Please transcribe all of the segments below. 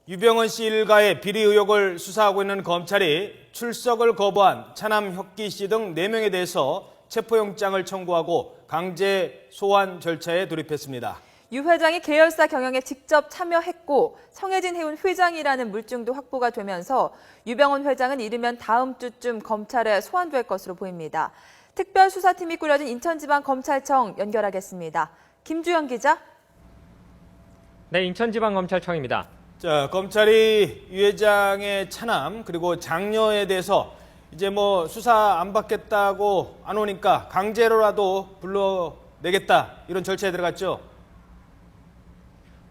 유병헌 씨 일가의 비리 의혹을 수사하고 있는 검찰이 출석을 거부한 차남 혁기 씨 등 4명에 대해서 체포영장을 청구하고 강제 소환 절차에 돌입했습니다. 유 회장이 계열사 경영에 직접 참여했고 청해진 해운 회장이라는 물증도 확보가 되면서 유병헌 회장은 이르면 다음 주쯤 검찰에 소환될 것으로 보입니다. 특별수사팀이 꾸려진 인천지방검찰청 연결하겠습니다. 김주영 기자. 네, 인천지방검찰청입니다. 자, 검찰이 유 회장의 차남 그리고 장녀에 대해서 이제 수사 안 받겠다고 안 오니까 강제로라도 불러내겠다 이런 절차에 들어갔죠.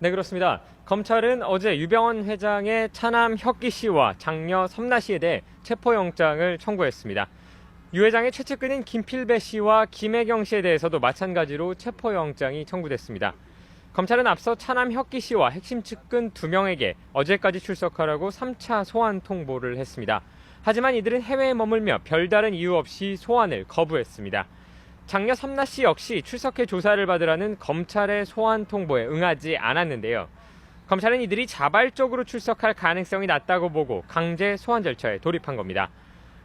네, 그렇습니다. 검찰은 어제 유병헌 회장의 차남 혁기 씨와 장녀 섬나 씨에 대해 체포영장을 청구했습니다. 유 회장의 최측근인 김필배 씨와 김혜경 씨에 대해서도 마찬가지로 체포영장이 청구됐습니다. 검찰은 앞서 차남 혁기 씨와 핵심 측근 2명에게 어제까지 출석하라고 3차 소환 통보를 했습니다. 하지만 이들은 해외에 머물며 별다른 이유 없이 소환을 거부했습니다. 장녀 섬나 씨 역시 출석해 조사를 받으라는 검찰의 소환 통보에 응하지 않았는데요. 검찰은 이들이 자발적으로 출석할 가능성이 낮다고 보고 강제 소환 절차에 돌입한 겁니다.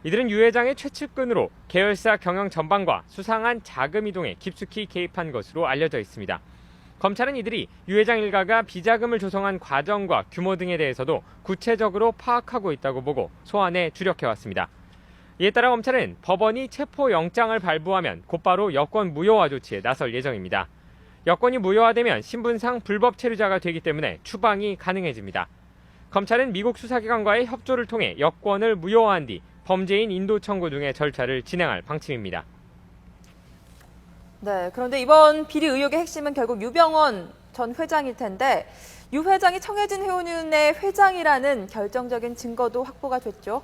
이들은 유 회장의 최측근으로 계열사 경영 전반과 수상한 자금 이동에 깊숙이 개입한 것으로 알려져 있습니다. 검찰은 이들이 유 회장 일가가 비자금을 조성한 과정과 규모 등에 대해서도 구체적으로 파악하고 있다고 보고 소환에 주력해왔습니다. 이에 따라 검찰은 법원이 체포영장을 발부하면 곧바로 여권 무효화 조치에 나설 예정입니다. 여권이 무효화되면 신분상 불법 체류자가 되기 때문에 추방이 가능해집니다. 검찰은 미국 수사기관과의 협조를 통해 여권을 무효화한 뒤 범죄인 인도 청구 등의 절차를 진행할 방침입니다. 네, 그런데 이번 비리 의혹의 핵심은 결국 유병헌 전 회장일 텐데 유 회장이 청해진 해운의 회장이라는 결정적인 증거도 확보가 됐죠.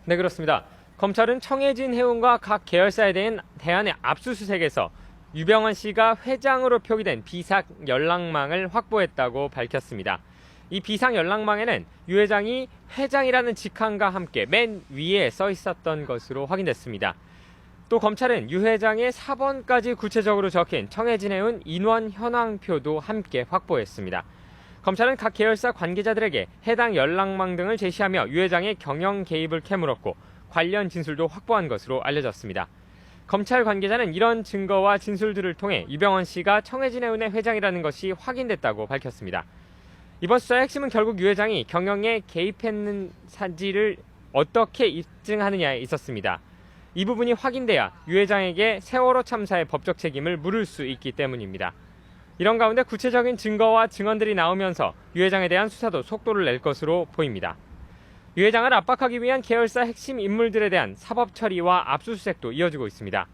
네, 그렇습니다. 검찰은 청해진 해운과 각 계열사에 대한 압수수색에서 유병헌 씨가 회장으로 표기된 비상 연락망을 확보했다고 밝혔습니다. 이 비상 연락망에는 유 회장이 회장이라는 직함과 함께 맨 위에 써 있었던 것으로 확인됐습니다. 또 검찰은 유 회장의 사번까지 구체적으로 적힌 청해진 해운 인원 현황표도 함께 확보했습니다. 검찰은 각 계열사 관계자들에게 해당 연락망 등을 제시하며 유 회장의 경영 개입을 캐물었고 관련 진술도 확보한 것으로 알려졌습니다. 검찰 관계자는 이런 증거와 진술들을 통해 유병헌 씨가 청해진 해운의 회장이라는 것이 확인됐다고 밝혔습니다. 이번 수사의 핵심은 결국 유 회장이 경영에 개입했는 사실을 어떻게 입증하느냐에 있었습니다. 이 부분이 확인돼야 유 회장에게 세월호 참사의 법적 책임을 물을 수 있기 때문입니다. 이런 가운데 구체적인 증거와 증언들이 나오면서 유 회장에 대한 수사도 속도를 낼 것으로 보입니다. 유 회장을 압박하기 위한 계열사 핵심 인물들에 대한 사법 처리와 압수수색도 이어지고 있습니다.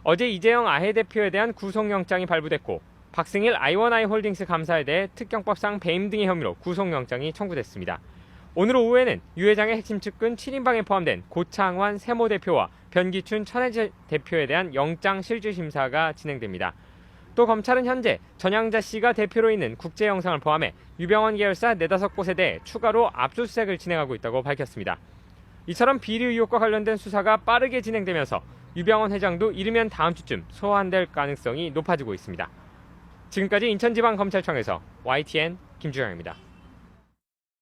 어제 이재영 아해 대표에 대한 구속영장이 발부됐고 박승일 I1I 홀딩스 감사에 대해 특경법상 배임 등의 혐의로 구속영장이 청구됐습니다. 오늘 오후에는 유 회장의 핵심 측근 7인방에 포함된 고창환 세모 대표와 변기춘 천혜재 대표에 대한 영장 실질 심사가 진행됩니다. 또 검찰은 현재 전향자 씨가 대표로 있는 국제영상을 포함해 유병헌 계열사 4-5곳에 대해 추가로 압수수색을 진행하고 있다고 밝혔습니다. 이처럼 비리 의혹과 관련된 수사가 빠르게 진행되면서 유병헌 회장도 이르면 다음 주쯤 소환될 가능성이 높아지고 있습니다. 지금까지 인천지방검찰청에서 YTN 김주영입니다.